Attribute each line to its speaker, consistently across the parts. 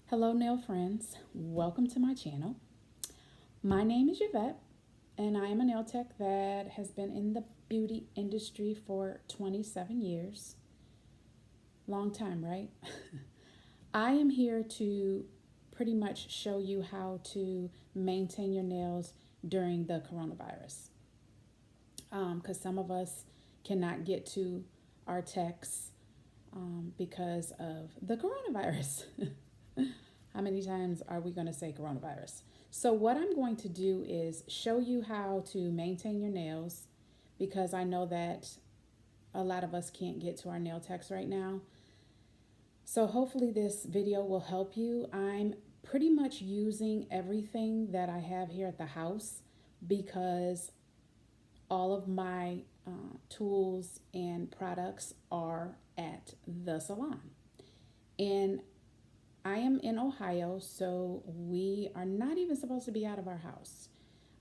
Speaker 1: Hello, nail friends. Welcome to my channel. My name is Yvette, and I am a nail tech that has been in the beauty industry for 27 years. Long time, right? I am here to pretty much show you how to maintain your nails during the coronavirus. Because some of us cannot get to our techs because of the coronavirus. How many times are we going to say coronavirus? So what I'm going to do is show you how to maintain your nails, because I know that a lot of us can't get to our nail techs right now. So hopefully this video will help you. I'm pretty much using everything that I have here at the house because all of my tools and products are at the salon. And I am in Ohio, so we are not even supposed to be out of our house.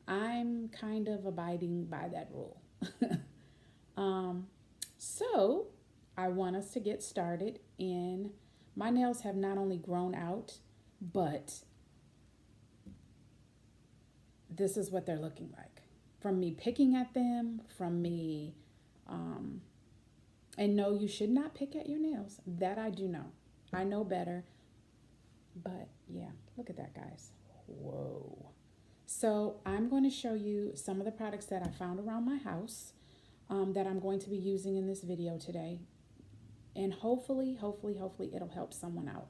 Speaker 1: I'm kind of abiding by that rule. So I want us to get started. And my nails have not only grown out, but this is what they're looking like. From me picking at them, from me, and no, you should not pick at your nails. That I do know. I know better. But yeah, look at that, guys. Whoa. So I'm going to show you some of the products that I found around my house that I'm going to be using in this video today. And hopefully it'll help someone out.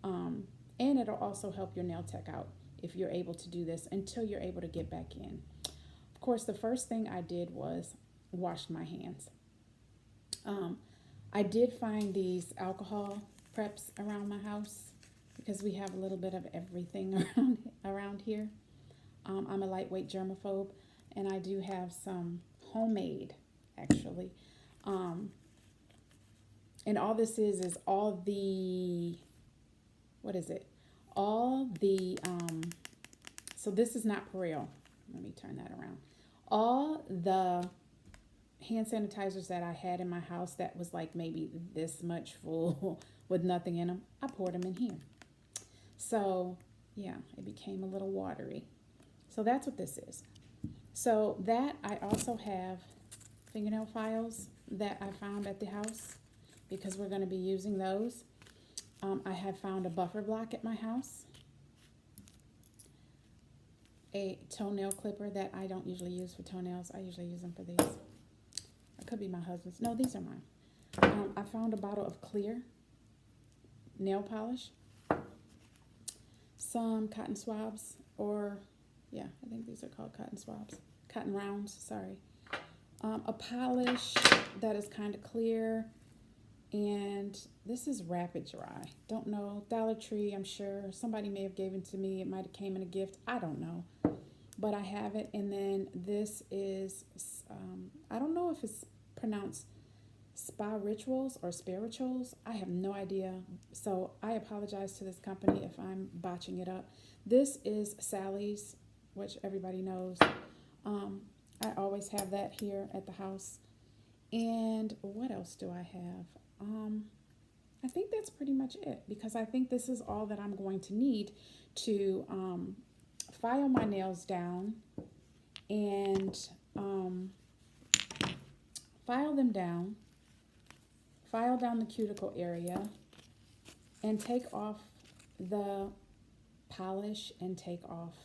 Speaker 1: And it'll also help your nail tech out if you're able to do this until you're able to get back in. Of course, the first thing I did was wash my hands. I did find these alcohol preps around my house, because we have a little bit of everything around here. I'm a lightweight germaphobe, and I do have some homemade, actually. And all this is all the, what is it? All the, so this is not Perel. Let me turn that around. All the hand sanitizers that I had in my house that was like maybe this much full with nothing in them, I poured them in here. So yeah, it became a little watery. So that's what this is. So that I also have fingernail files that I found at the house because we're going to be using those. I have found a buffer block at my house, a toenail clipper that I don't usually use for toenails. I usually use them for these. It could be my husband's. No, these are mine. I found a bottle of clear nail polish, some cotton swabs, or yeah, I think these are called cotton swabs, cotton rounds, sorry. A polish that is kind of clear, and this is Rapid Dry. Don't know, Dollar Tree, I'm sure. Somebody may have given to me. It might have came in a gift. I don't know, but I have it. And then this is, I don't know if it's pronounced Spa Rituals or Spirituals. I have no idea. So I apologize to this company if I'm botching it up. This is Sally's, which everybody knows. I always have that here at the house. And what else do I have? I think that's pretty much it, because I think this is all that I'm going to need to file my nails down and file them down. File down the cuticle area and take off the polish and take off.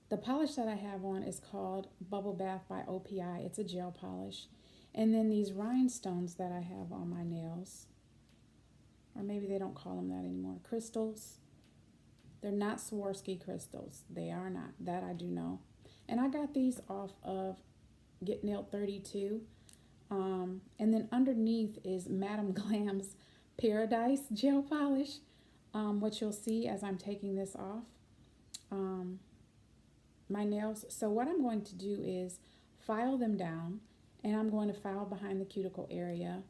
Speaker 1: The polish that I have on is called Bubble Bath by OPI. It's a gel polish. And then these rhinestones that I have on my nails, or maybe they don't call them that anymore, crystals. They're not Swarovski crystals. They are not. That I do know. And I got these off of Get Nailed 32. And then underneath is Madame Glam's Paradise gel polish, which you'll see as I'm taking this off my nails. So what I'm going to do is file them down, and I'm going to file behind the cuticle area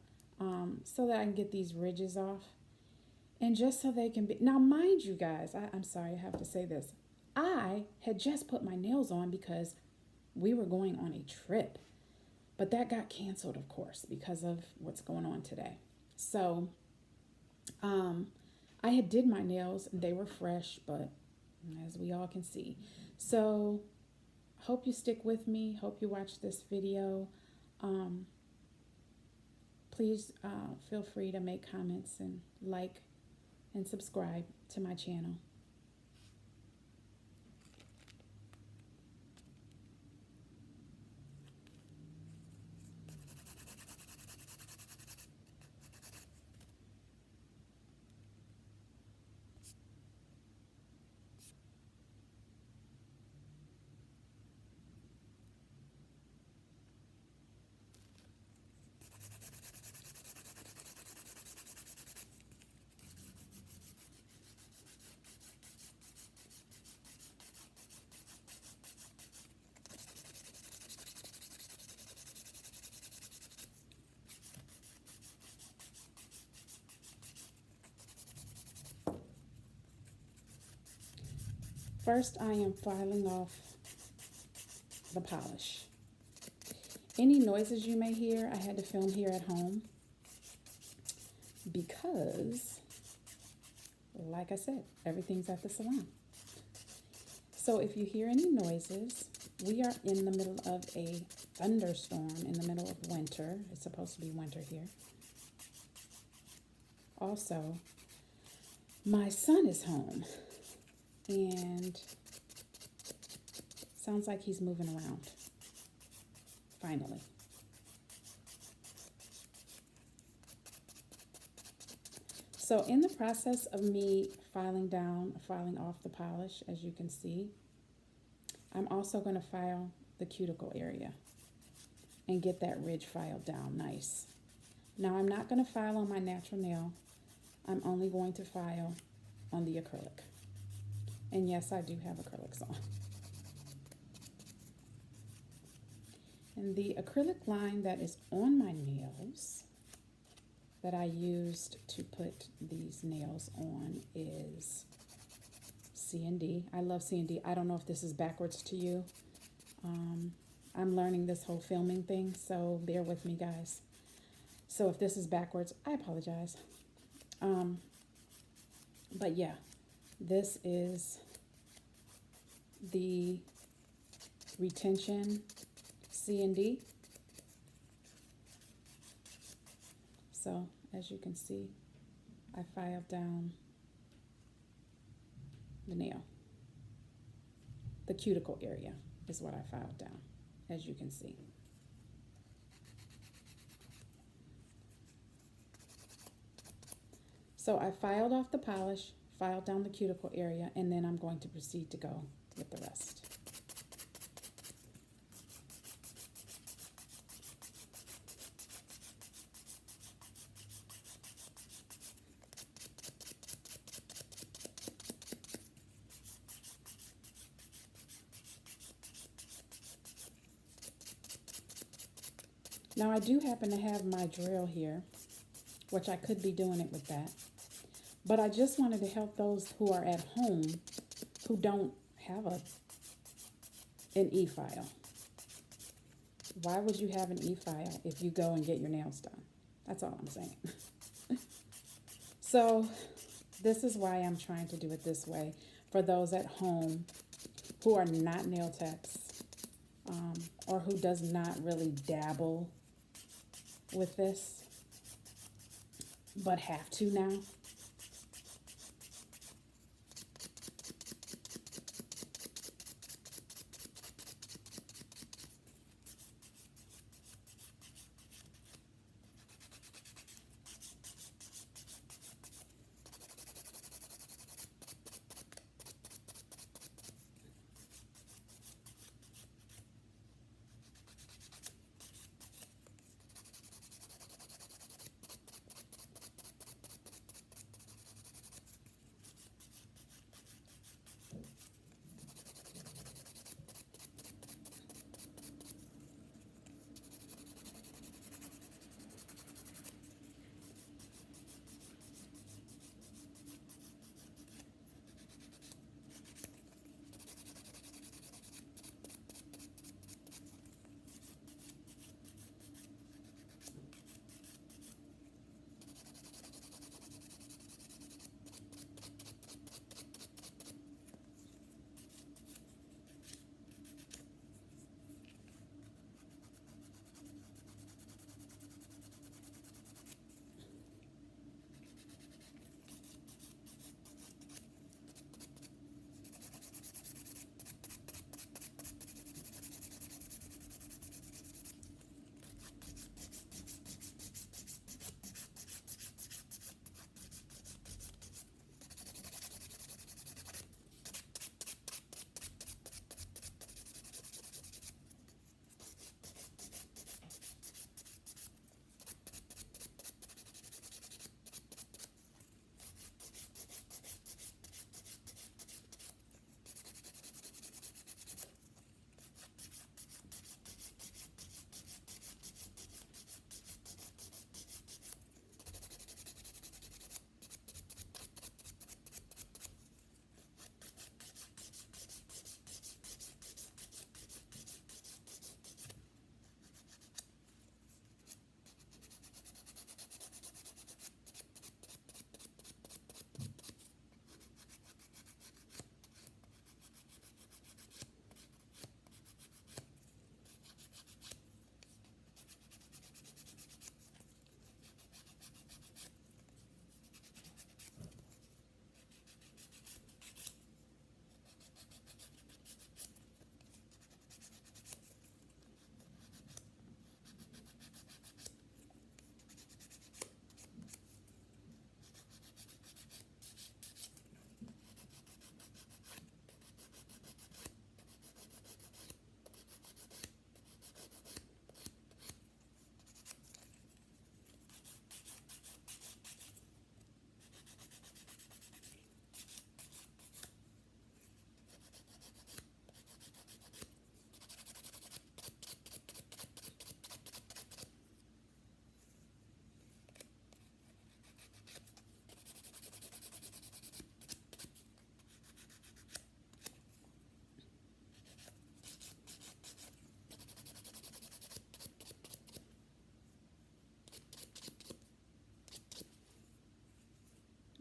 Speaker 1: so that I can get these ridges off, and just so they can be, now mind you guys, I'm sorry, I have to say this. I had just put my nails on because we were going on a trip. But that got canceled, of course, because of what's going on today. So I had did my nails and they were fresh, but as we all can see. So hope you stick with me. Hope you watch this video. Um, Please feel free to make comments and like and subscribe to my channel. First, I am filing off the polish. Any noises you may hear, I had to film here at home because, like I said, everything's at the salon. So if you hear any noises, we are in the middle of a thunderstorm in the middle of winter. It's supposed to be winter here. Also, my son is home and sounds like he's moving around, finally. So in the process of me filing off the polish, as you can see, I'm also going to file the cuticle area and get that ridge filed down nice. Now I'm not going to file on my natural nail. I'm only going to file on the acrylic. And yes, I do have acrylics on. And the acrylic line that is on my nails that I used to put these nails on is C&D. I love C&D. I don't know if this is backwards to you. I'm learning this whole filming thing, so bear with me, guys. So if this is backwards, I apologize. But yeah, this is the retention C&D. So as you can see, I filed down the nail. The cuticle area is what I filed down, as you can see. So I filed off the polish, filed down the cuticle area, and then I'm going to proceed to go with the rest. Now I do happen to have my drill here, which I could be doing it with that. But I just wanted to help those who are at home who don't have an e-file. Why would you have an e-file if you go and get your nails done? That's all I'm saying. So this is why I'm trying to do it this way for those at home who are not nail techs or who does not really dabble with this but have to now.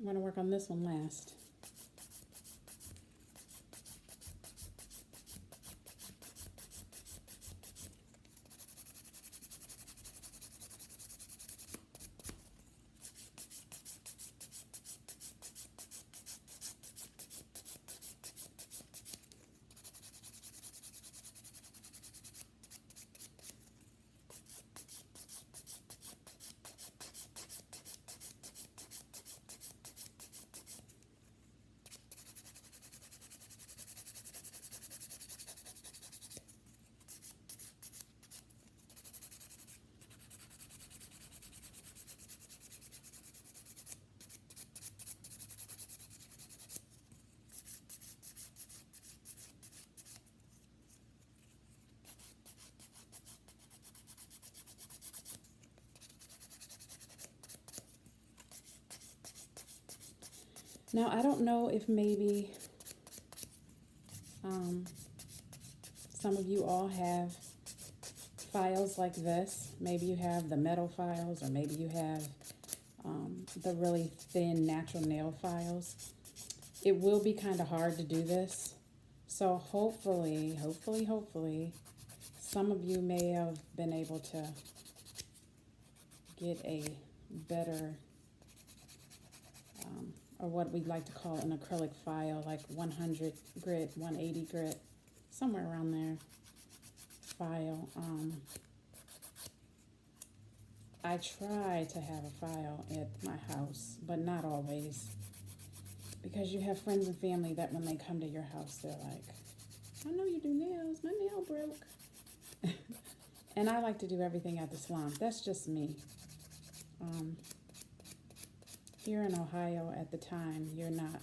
Speaker 1: I'm going to work on this one last. Now, I don't know if maybe some of you all have files like this. Maybe you have the metal files, or maybe you have the really thin natural nail files. It will be kind of hard to do this. So hopefully, some of you may have been able to get a better, or what we'd like to call an acrylic file, like 100 grit, 180 grit, somewhere around there, file. I try to have a file at my house, but not always, because you have friends and family that when they come to your house, they're like, I know you do nails, my nail broke. And I like to do everything at the salon. That's just me. Here in Ohio at the time, you're not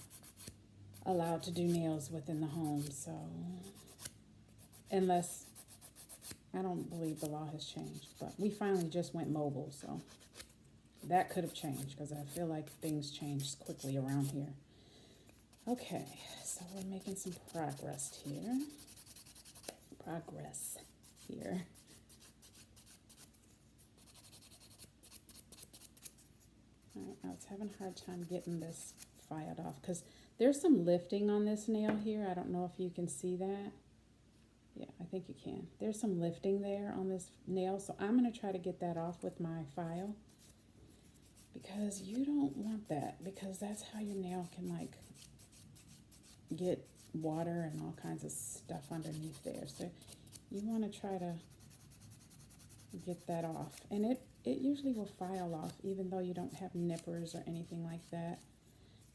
Speaker 1: allowed to do nails within the home, so unless, I don't believe the law has changed, but we finally just went mobile, so that could have changed, because I feel like things changed quickly around here. Okay, so we're making some progress here. All right, I was having a hard time getting this filed off, because there's some lifting on this nail here. I don't know if you can see that. Yeah, I think you can. There's some lifting there on this nail, so I'm going to try to get that off with my file, because you don't want that, because that's how your nail can like get water and all kinds of stuff underneath there. So you want to try to get that off, and it usually will file off even though you don't have nippers or anything like that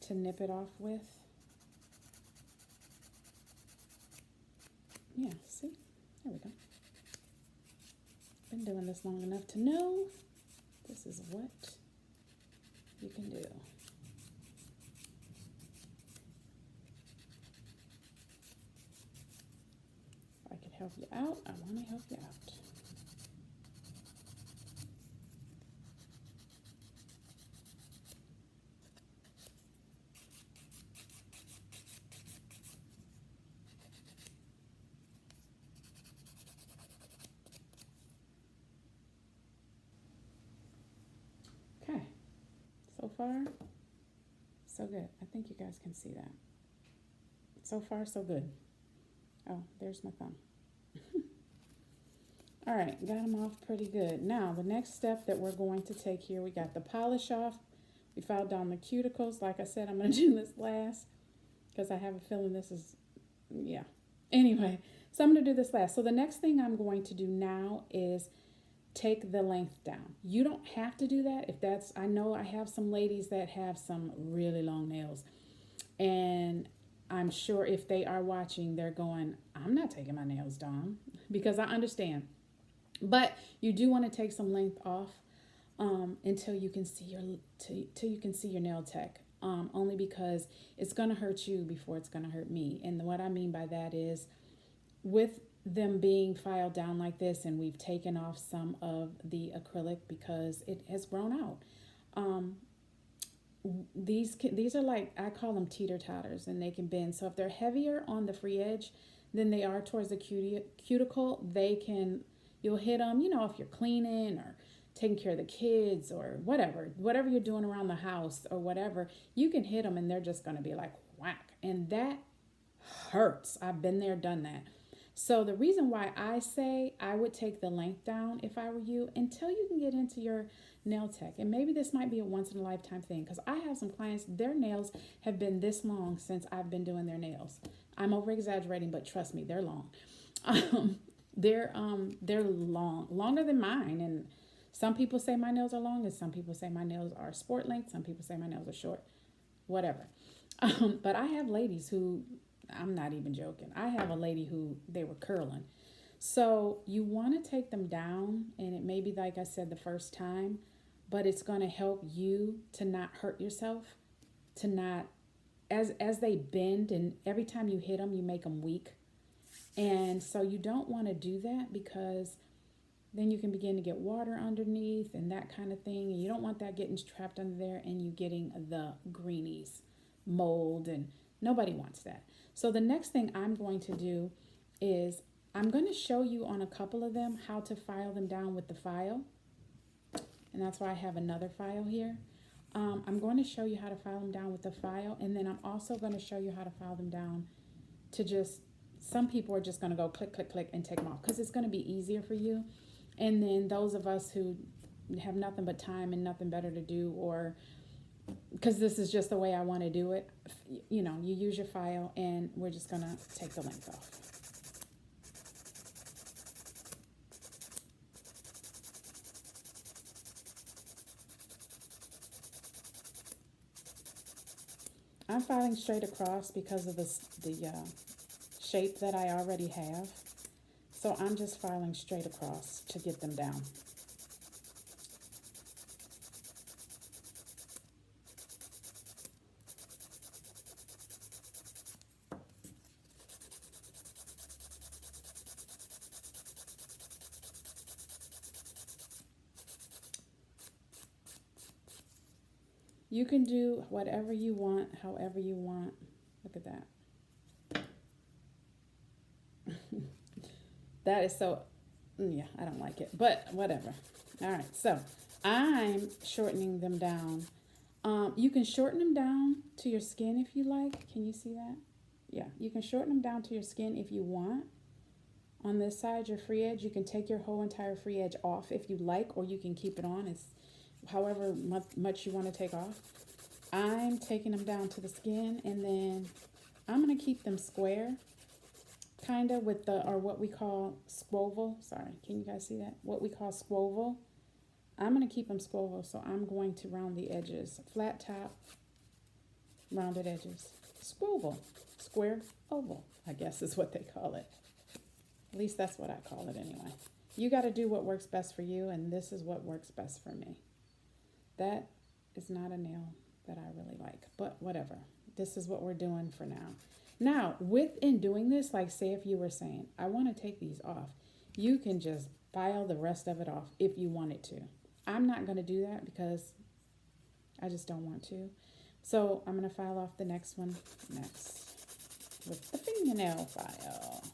Speaker 1: to nip it off with. Yeah, see? There we go. Been doing this long enough to know this is what you can do. If I could help you out, I want to help you out. Okay, so far, so good. I think you guys can see that. So far, so good. Oh, there's my thumb. All right, got them off pretty good. Now, the next step that we're going to take here, we got the polish off. We filed down the cuticles. Like I said, I'm going to do this last because I have a feeling this is, yeah. Anyway, so I'm going to do this last. So the next thing I'm going to do now is take the length down. You don't have to do that if that's, I know I have some ladies that have some really long nails, and I'm sure if they are watching, they're going, I'm not taking my nails down, because I understand. But you do want to take some length off until you can see your nail tech. Only because it's going to hurt you before it's going to hurt me. And what I mean by that is, with them being filed down like this, and we've taken off some of the acrylic because it has grown out. These are like, I call them teeter-totters, and they can bend. So if they're heavier on the free edge than they are towards the cuticle, you'll hit them, if you're cleaning or taking care of the kids or whatever you're doing around the house or whatever, you can hit them and they're just going to be like whack. And that hurts. I've been there, done that. So the reason why I say I would take the length down if I were you until you can get into your nail tech. And maybe this might be a once in a lifetime thing because I have some clients, their nails have been this long since I've been doing their nails. I'm over exaggerating, but trust me, they're long. They're long, longer than mine. And some people say my nails are long and some people say my nails are sport length. Some people say my nails are short, whatever. But I have ladies who, I'm not even joking. I have a lady who they were curling. So you want to take them down, and it may be like I said the first time, but it's going to help you to not hurt yourself, to not, as they bend, and every time you hit them, you make them weak. And so you don't want to do that because then you can begin to get water underneath and that kind of thing. And you don't want that getting trapped under there and you getting the greenies, mold, and nobody wants that. So the next thing I'm going to do is I'm going to show you on a couple of them how to file them down with the file. And that's why I have another file here. I'm going to show you how to file them down with the file. And then I'm also going to show you how to file them down to just, some people are just going to go click, click, click and take them off because it's going to be easier for you. And then those of us who have nothing but time and nothing better to do, or because this is just the way I want to do it, you know, you use your file and we're just going to take the length off. I'm filing straight across because of the shape that I already have. So I'm just filing straight across to get them down. You can do whatever you want, however you want. Look at that. That is so, yeah, I don't like it, but whatever. All right, so I'm shortening them down. You can shorten them down to your skin if you like. Can you see that? Yeah, you can shorten them down to your skin if you want. On this side, your free edge, you can take your whole entire free edge off if you like, or you can keep it on. It's however much you want to take off. I'm taking them down to the skin, and then I'm going to keep them square, kind of with the, or what we call squoval. Sorry, can you guys see that? What we call squoval. I'm going to keep them squoval, so I'm going to round the edges. Flat top, rounded edges. Squoval, square oval, I guess is what they call it. At least that's what I call it anyway. You got to do what works best for you, and this is what works best for me. That is not a nail that I really like, but whatever. This is what we're doing for now. Now, within doing this, like say if you were saying, I want to take these off, you can just file the rest of it off if you wanted to. I'm not going to do that because I just don't want to. So I'm going to file off the next one next with the fingernail file.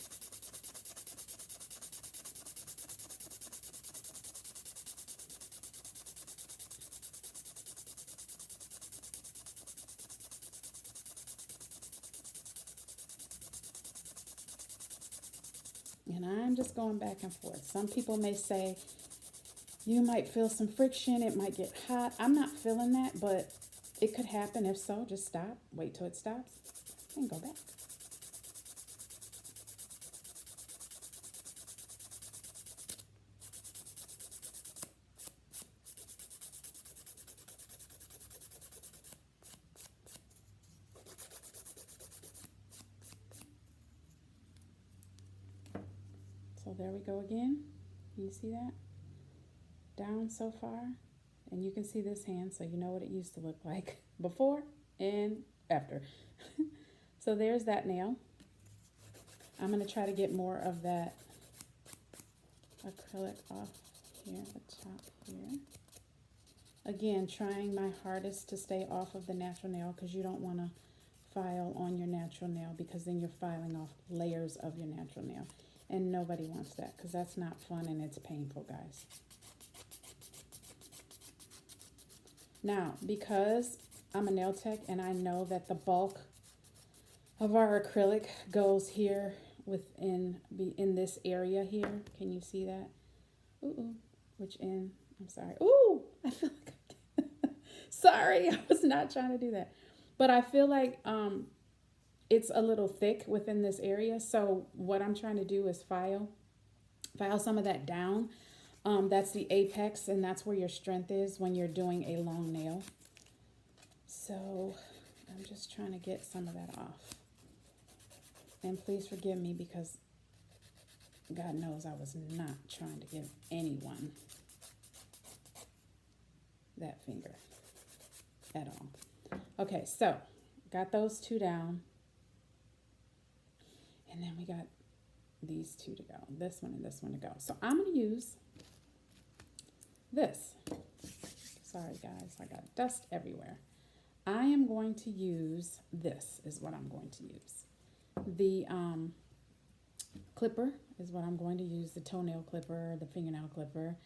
Speaker 1: And I'm just going back and forth. Some people may say, you might feel some friction, it might get hot. I'm not feeling that, but it could happen. If so, just stop, wait till it stops, and go back. So there we go again. Can you see that? Down so far. And you can see this hand, so you know what it used to look like before and after. So there's that nail. I'm going to try to get more of that acrylic off here at the top here. Again, trying my hardest to stay off of the natural nail because you don't want to file on your natural nail because then you're filing off layers of your natural nail. And nobody wants that because that's not fun and it's painful, guys. Now, because I'm a nail tech and I know that the bulk of our acrylic goes here in this area here. Can you see that? Ooh, which end? I'm sorry. Ooh, I feel like sorry, I was not trying to do that. But I feel like it's a little thick within this area. So what I'm trying to do is file some of that down. That's the apex, and that's where your strength is when you're doing a long nail. So I'm just trying to get some of that off. And please forgive me because God knows I was not trying to give anyone that finger at all. Okay, so got those two down. And then we got these two to go. This one and this one to go. So I'm going to use this. Sorry, guys. I got dust everywhere. I am going to use this is what I'm going to use. The clipper is what I'm going to use. The toenail clipper, the fingernail clipper.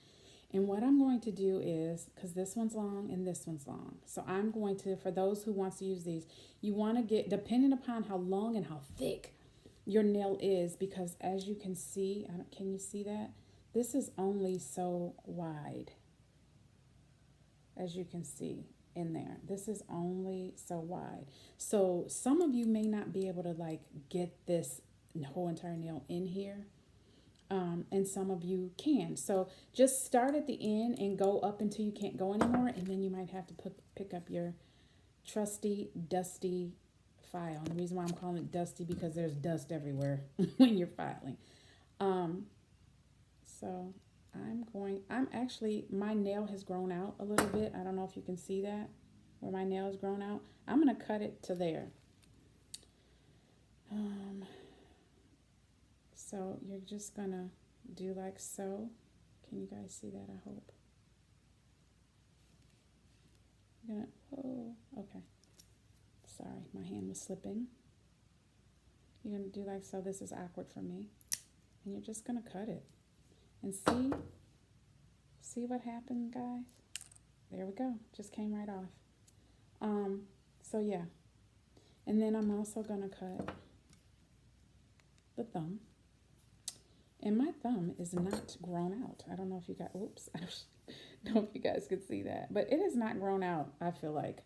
Speaker 1: And what I'm going to do is, because this one's long and this one's long. So I'm going to, for those who wants to use these, you want to get, depending upon how long and how thick your nail is, because as you can see, can you see that? This is only so wide, as you can see in there. This is only so wide. So some of you may not be able to like get this whole entire nail in here. And some of you can. So just start at the end and go up until you can't go anymore. And then you might have to pick up your trusty, dusty file. And the reason why I'm calling it dusty because there's dust everywhere when you're filing. So I'm actually, my nail has grown out a little bit. I don't know if you can see that, where my nail has grown out. I'm going to cut it to there. So you're just going to do like so. Can you guys see that? I hope. You're gonna, oh, okay. Sorry, my hand was slipping. You're going to do like so. This is awkward for me. And you're just going to cut it. And see what happened, guys? There we go. Just came right off. So yeah. And then I'm also going to cut the thumb. And my thumb is not grown out. I don't know if you guys, oops, I don't know if you guys could see that, but it is not grown out, I feel like.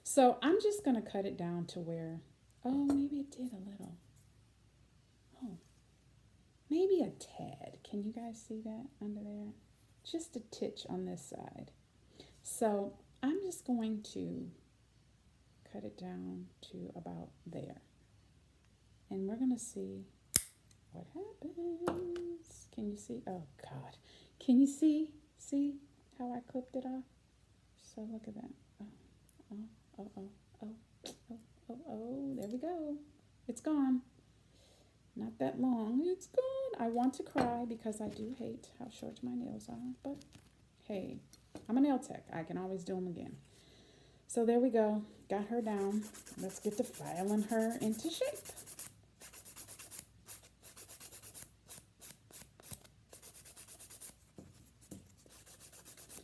Speaker 1: So I'm just going to cut it down to where, oh, maybe it did a little. Oh, maybe a tad. Can you guys see that under there? Just a titch on this side. So I'm just going to cut it down to about there. And we're going to see what happens. Can you see? Oh, God. Can you see? See how I clipped it off? So look at that. Oh, there we go. It's gone. Not that long. It's gone. I want to cry because I do hate how short my nails are. But, hey, I'm a nail tech. I can always do them again. So there we go. Got her down. Let's get to filing her into shape.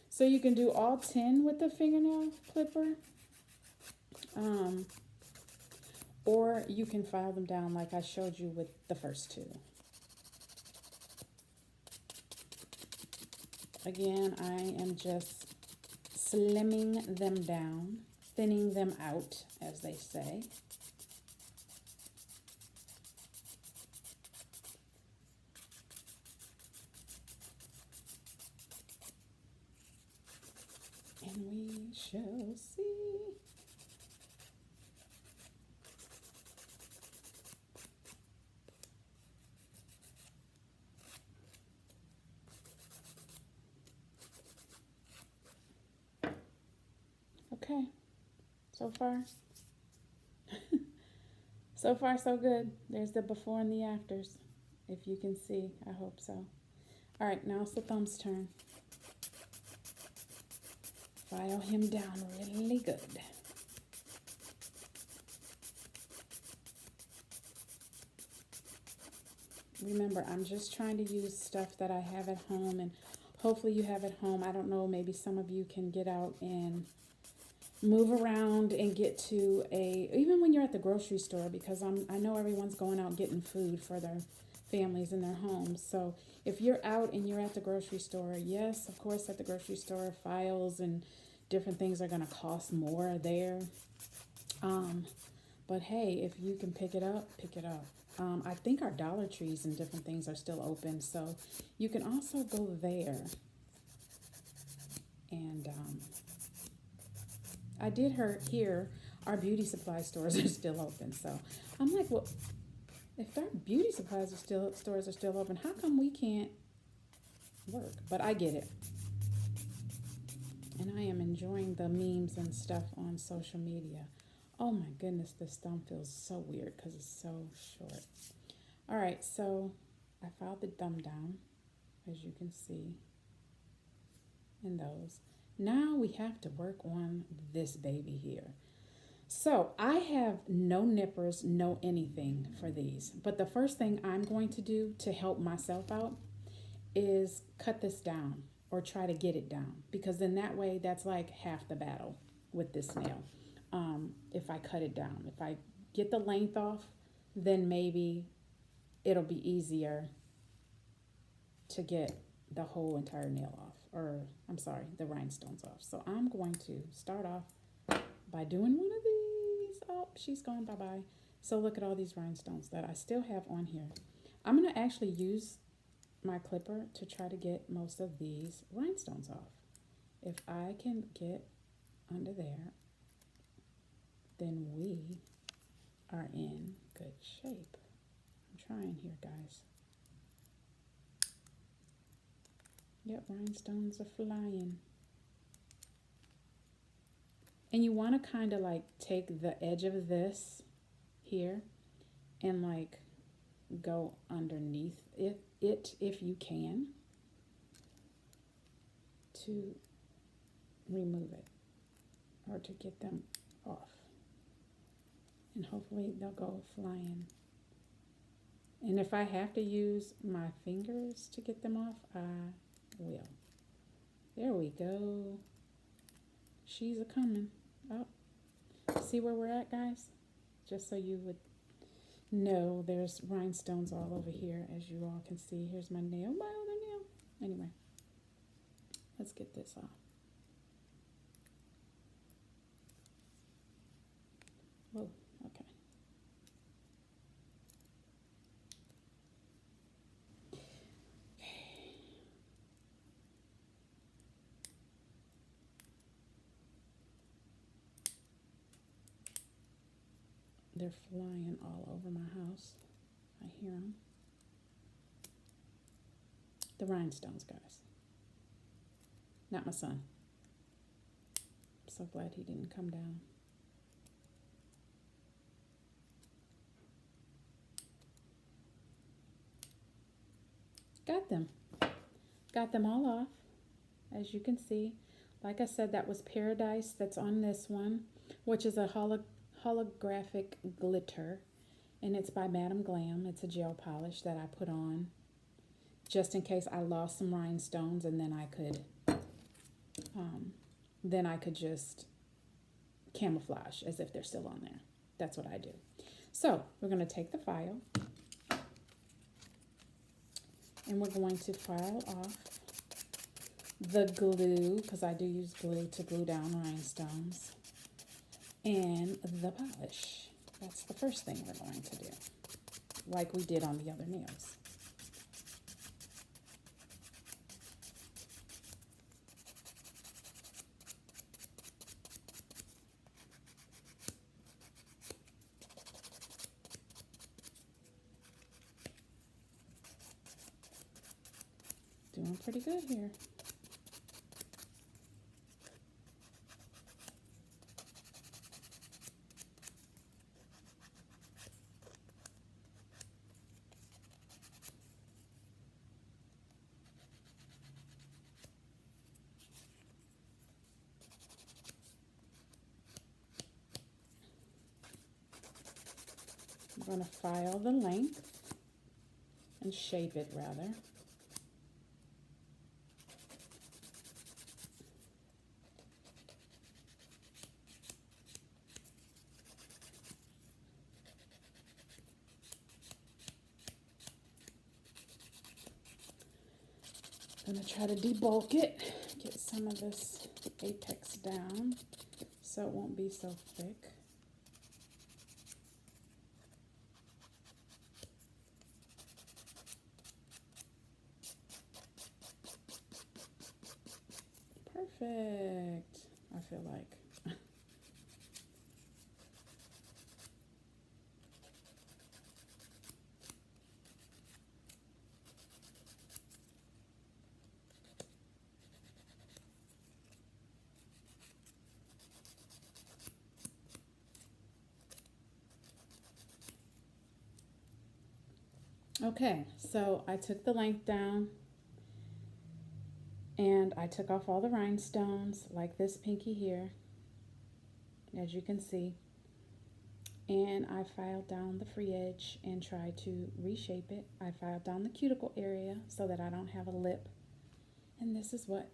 Speaker 1: So you can do all 10 with the fingernail clipper. Or you can file them down like I showed you with the first two. Again, I am just slimming them down, thinning them out, as they say. And we shall see. Okay, so far, so far so good. There's the before and the afters, if you can see. I hope so. All right, now it's the thumb's turn. File him down really good. Remember, I'm just trying to use stuff that I have at home, and hopefully you have at home. I don't know, maybe some of you can get out and move around and get to even when you're at the grocery store, because I know everyone's going out getting food for their families in their homes. So if you're out and you're at the grocery store, yes, of course, at the grocery store, files and different things are going to cost more there. But hey, if you can pick it up, pick it up. I think our Dollar Trees and different things are still open, so you can also go there. And I did hear our beauty supply stores are still open. So I'm like, well, if our beauty supplies stores are still open, how come we can't work? But I get it. And I am enjoying the memes and stuff on social media. Oh my goodness, this thumb feels so weird because it's so short. All right, so I filed the thumb down, as you can see in those. Now we have to work on this baby here. So I have no nippers, no anything for these. But the first thing I'm going to do to help myself out is cut this down or try to get it down. Because then that way, that's like half the battle with this nail. If I cut it down. If I get the length off, then maybe it'll be easier to get the whole entire nail off. Or, I'm sorry, the rhinestones off. So I'm going to start off by doing one of these. Oh, she's gone, bye-bye. So look at all these rhinestones that I still have on here. I'm going to actually use my clipper to try to get most of these rhinestones off. If I can get under there, then we are in good shape. I'm trying here, guys. Yep, rhinestones are flying. And you want to kind of like take the edge of this here and like go underneath it if you can to remove it or to get them off. And hopefully they'll go flying. And if I have to use my fingers to get them off, I will. There we go. She's a coming. Oh, see where we're at, guys? Just so you would know, there's rhinestones all over here, as you all can see. Here's my nail, my other nail. Anyway, let's get this off. Whoa, okay. They're flying all over my house. I hear them. The rhinestones, guys. Not my son. I'm so glad he didn't come down. Got them. Got them all off, as you can see. Like I said, that was Paradise that's on this one, which is a holographic glitter, and it's by Madam Glam. It's a gel polish that I put on just in case I lost some rhinestones, and then I could just camouflage as if they're still on there. That's what I do. So we're going to take the file and we're going to file off the glue, because I do use glue to glue down rhinestones, and the polish. That's the first thing we're going to do, like we did on the other nails. Doing pretty good here. I'm going to file the length and shape it rather. I'm going to try to debulk it, get some of this apex down so it won't be so thick. Perfect, I feel like. Okay, so I took the length down and I took off all the rhinestones like this pinky here, as you can see. And I filed down the free edge and tried to reshape it. I filed down the cuticle area so that I don't have a lip. And this is what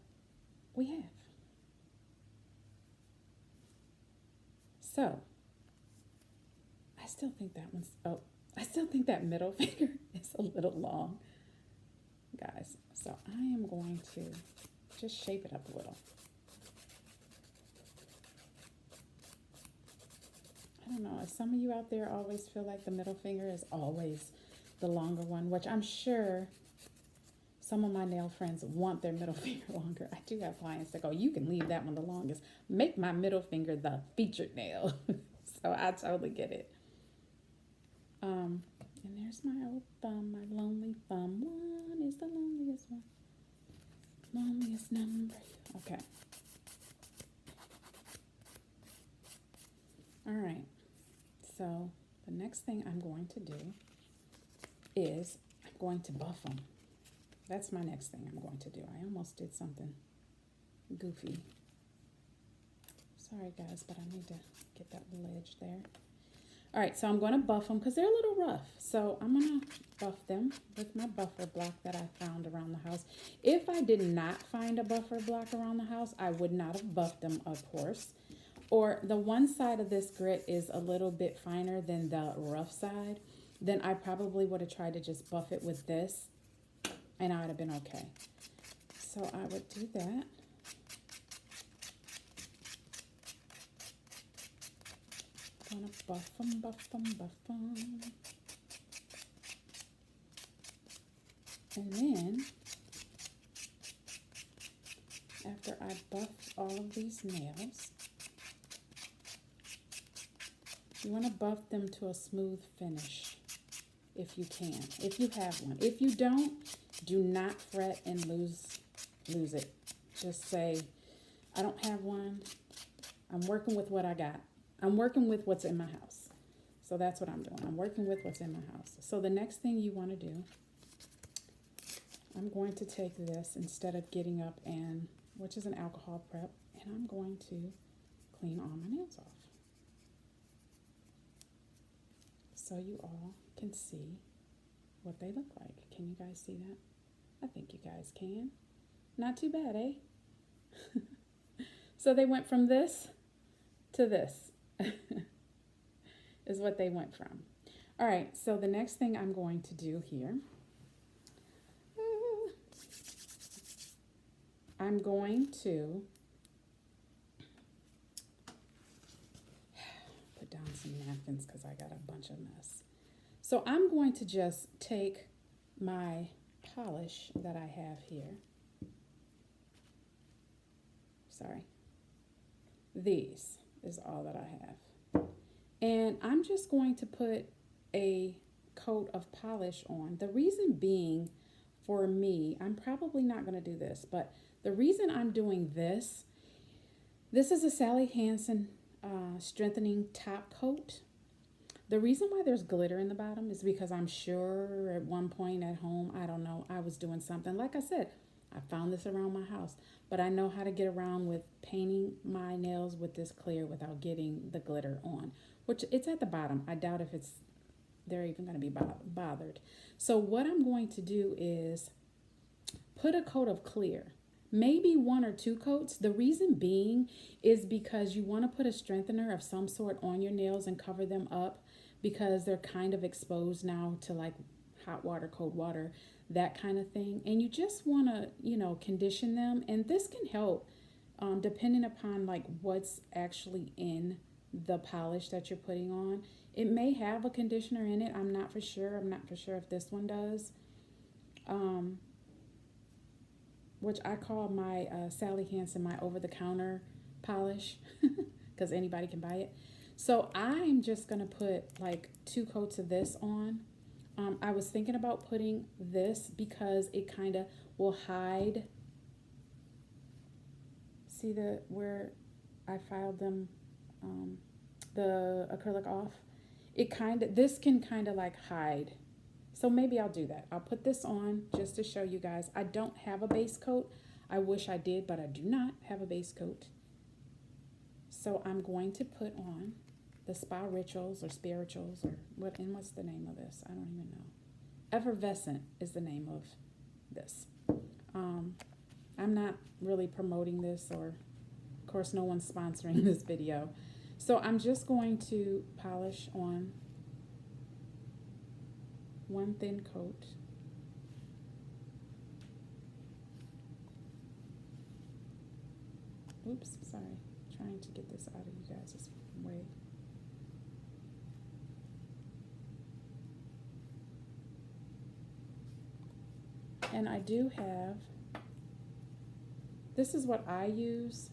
Speaker 1: we have. So, I still think that one's, I still think that middle finger is a little long, guys. So I am going to just shape it up a little. I don't know, if some of you out there always feel like the middle finger is always the longer one, which I'm sure some of my nail friends want their middle finger longer. I do have clients that go, you can leave that one the longest. Make my middle finger the featured nail. So I totally get it. And there's my old thumb, my lonely thumb. One is the loneliest one. Loneliest number. Okay. All right. So the next thing I'm going to do is I'm going to buff them. That's my next thing I'm going to do. I almost did something goofy. Sorry guys, but I need to get that little edge there. All right, so I'm going to buff them because they're a little rough. So I'm going to buff them with my buffer block that I found around the house. If I did not find a buffer block around the house, I would not have buffed them, of course. Or the one side of this grit is a little bit finer than the rough side, then I probably would have tried to just buff it with this and I would have been okay. So I would do that. Gonna buff them, buff them, buff them. And then, after I buff all of these nails, you want to buff them to a smooth finish if you can, if you have one. If you don't, do not fret and lose it. Just say, I don't have one. I'm working with what I got. I'm working with what's in my house. So that's what I'm doing. I'm working with what's in my house. So the next thing you want to do, I'm going to take this instead of getting up and, which is an alcohol prep, and I'm going to clean all my nails off. So you all can see what they look like. Can you guys see that? I think you guys can. Not too bad, eh? So they went from this to this. Is what they went from. All right, so the next thing I'm going to do here, I'm going to put down some napkins because I got a bunch of mess. So I'm going to just take my polish that I have here. Sorry. These is all that I have. And I'm just going to put a coat of polish on. The reason being, for me, I'm probably not going to do this, but the reason I'm doing this is a Sally Hansen strengthening top coat. The reason why there's glitter in the bottom is because I'm sure at one point at home, I don't know, I was doing something. Like I said, I found this around my house, but I know how to get around with painting my nails with this clear without getting the glitter on, which it's at the bottom. I doubt if they're even going to be bothered. So what I'm going to do is put a coat of clear, maybe 1 or 2 coats. The reason being is because you want to put a strengthener of some sort on your nails and cover them up because they're kind of exposed now to like hot water, cold water, that kind of thing. And you just want to, condition them. And this can help depending upon like what's actually in the polish that you're putting on. It may have a conditioner in it. I'm not for sure. I'm not for sure if this one does. Which I call my Sally Hansen my over-the-counter polish because anybody can buy it. So I'm just going to put like 2 coats of this on. I was thinking about putting this because it kind of will hide. See where I filed them, the acrylic off? This can kind of like hide. So maybe I'll do that. I'll put this on just to show you guys. I don't have a base coat. I wish I did, but I do not have a base coat. So I'm going to put on the Spa Rituals or Spirituals or what's the name of this? I don't even know. Effervescent is the name of this. I'm not really promoting this, or of course no one's sponsoring this video. So I'm just going to polish on 1 thin coat. Oops, sorry. Trying to get this out of you guys' way. And I do have, this is what I use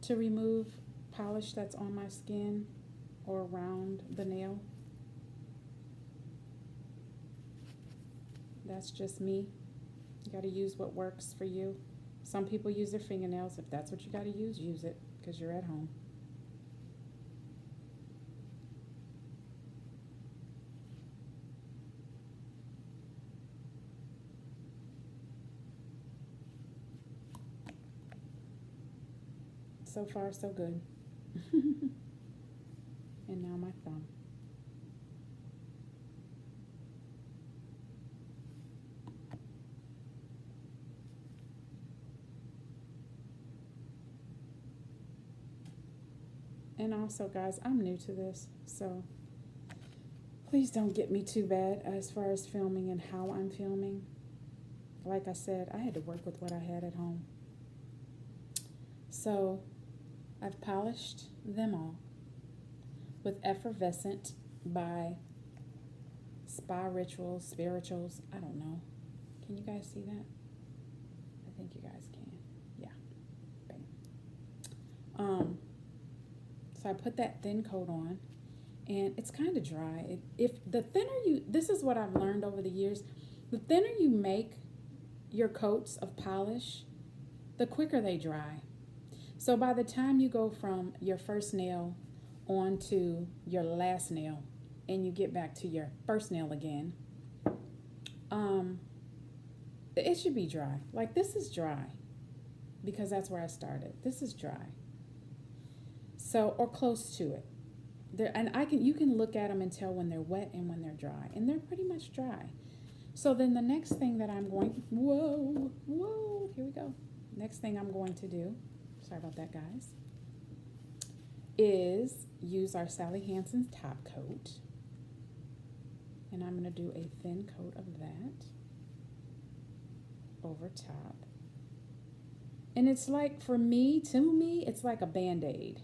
Speaker 1: to remove polish that's on my skin or around the nail. That's just me. You got to use what works for you. Some people use their fingernails. If that's what you got to use it because you're at home. So far, so good. And now my thumb. And also, guys, I'm new to this, so please don't get me too bad as far as filming and how I'm filming. Like I said, I had to work with what I had at home. So I've polished them all with Effervescent by Spa Rituals, Spirituals. I don't know. Can you guys see that? I think you guys can. Yeah. Bam. So I put that thin coat on, and it's kind of dry. This is what I've learned over the years, the thinner you make your coats of polish, the quicker they dry. So by the time you go from your first nail on to your last nail, and you get back to your first nail again, it should be dry. Like this is dry, because that's where I started. This is dry. So, or close to it. You can look at them and tell when they're wet and when they're dry, and they're pretty much dry. So then the next thing that I'm going, here we go. Next thing I'm going to do, sorry about that, guys, is use our Sally Hansen's top coat. And I'm going to do a thin coat of that over top. And it's like, to me, it's like a Band-Aid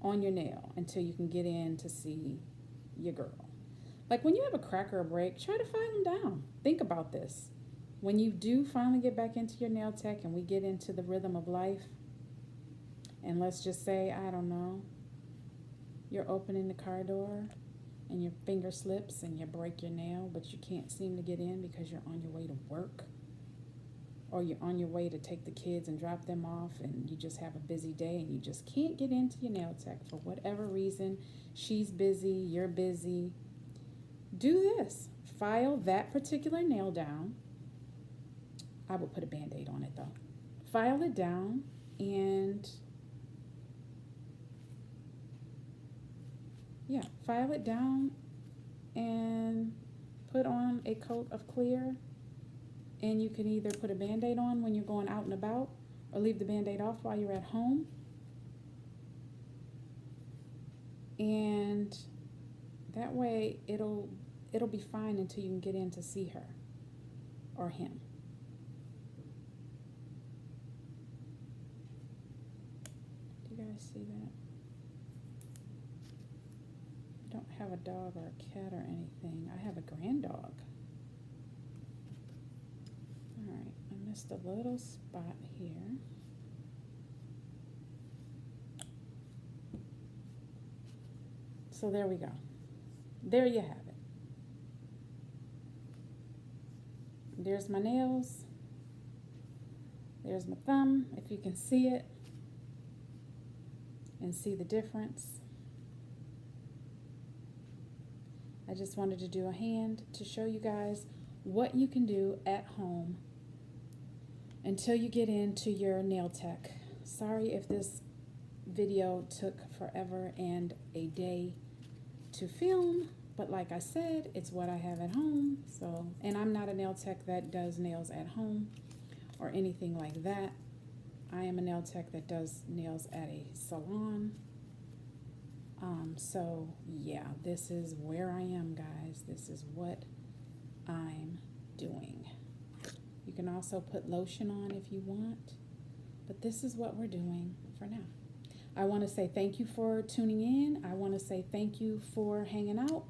Speaker 1: on your nail until you can get in to see your girl. Like when you have a crack or a break, try to file them down. Think about this. When you do finally get back into your nail tech and we get into the rhythm of life, and let's just say, I don't know, you're opening the car door and your finger slips and you break your nail, but you can't seem to get in because you're on your way to work, or you're on your way to take the kids and drop them off, and you just have a busy day and you just can't get into your nail tech for whatever reason. She's busy, you're busy. Do this. File that particular nail down. I would put a Band-Aid on it though. File it down and file it down and put on a coat of clear. And you can either put a Band-Aid on when you're going out and about, or leave the Band-Aid off while you're at home. And that way it'll be fine until you can get in to see her or him. Do you guys see that? I don't have a dog or a cat or anything. I have a grand dog. Alright, I missed a little spot here. So there we go. There you have it. There's my nails. There's my thumb, if you can see it and see the difference. I just wanted to do a hand to show you guys what you can do at home until you get into your nail tech. Sorry if this video took forever and a day to film, but like I said, it's what I have at home. So, and I'm not a nail tech that does nails at home or anything like that. I am a nail tech that does nails at a salon. So yeah, this is where I am, guys. This is what I'm doing. You can also put lotion on if you want, but this is what we're doing for now. I want to say thank you for tuning in. I want to say thank you for hanging out.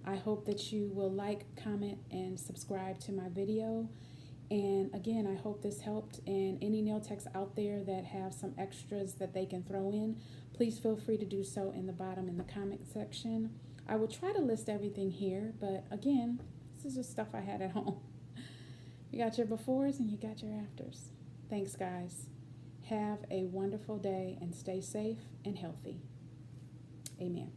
Speaker 1: I hope that you will like, comment, and subscribe to my video. And again, I hope this helped. And any nail techs out there that have some extras that they can throw in, please feel free to do so in the bottom in the comment section. I will try to list everything here, but again, this is just stuff I had at home. You got your befores and you got your afters. Thanks, guys. Have a wonderful day and stay safe and healthy. Amen.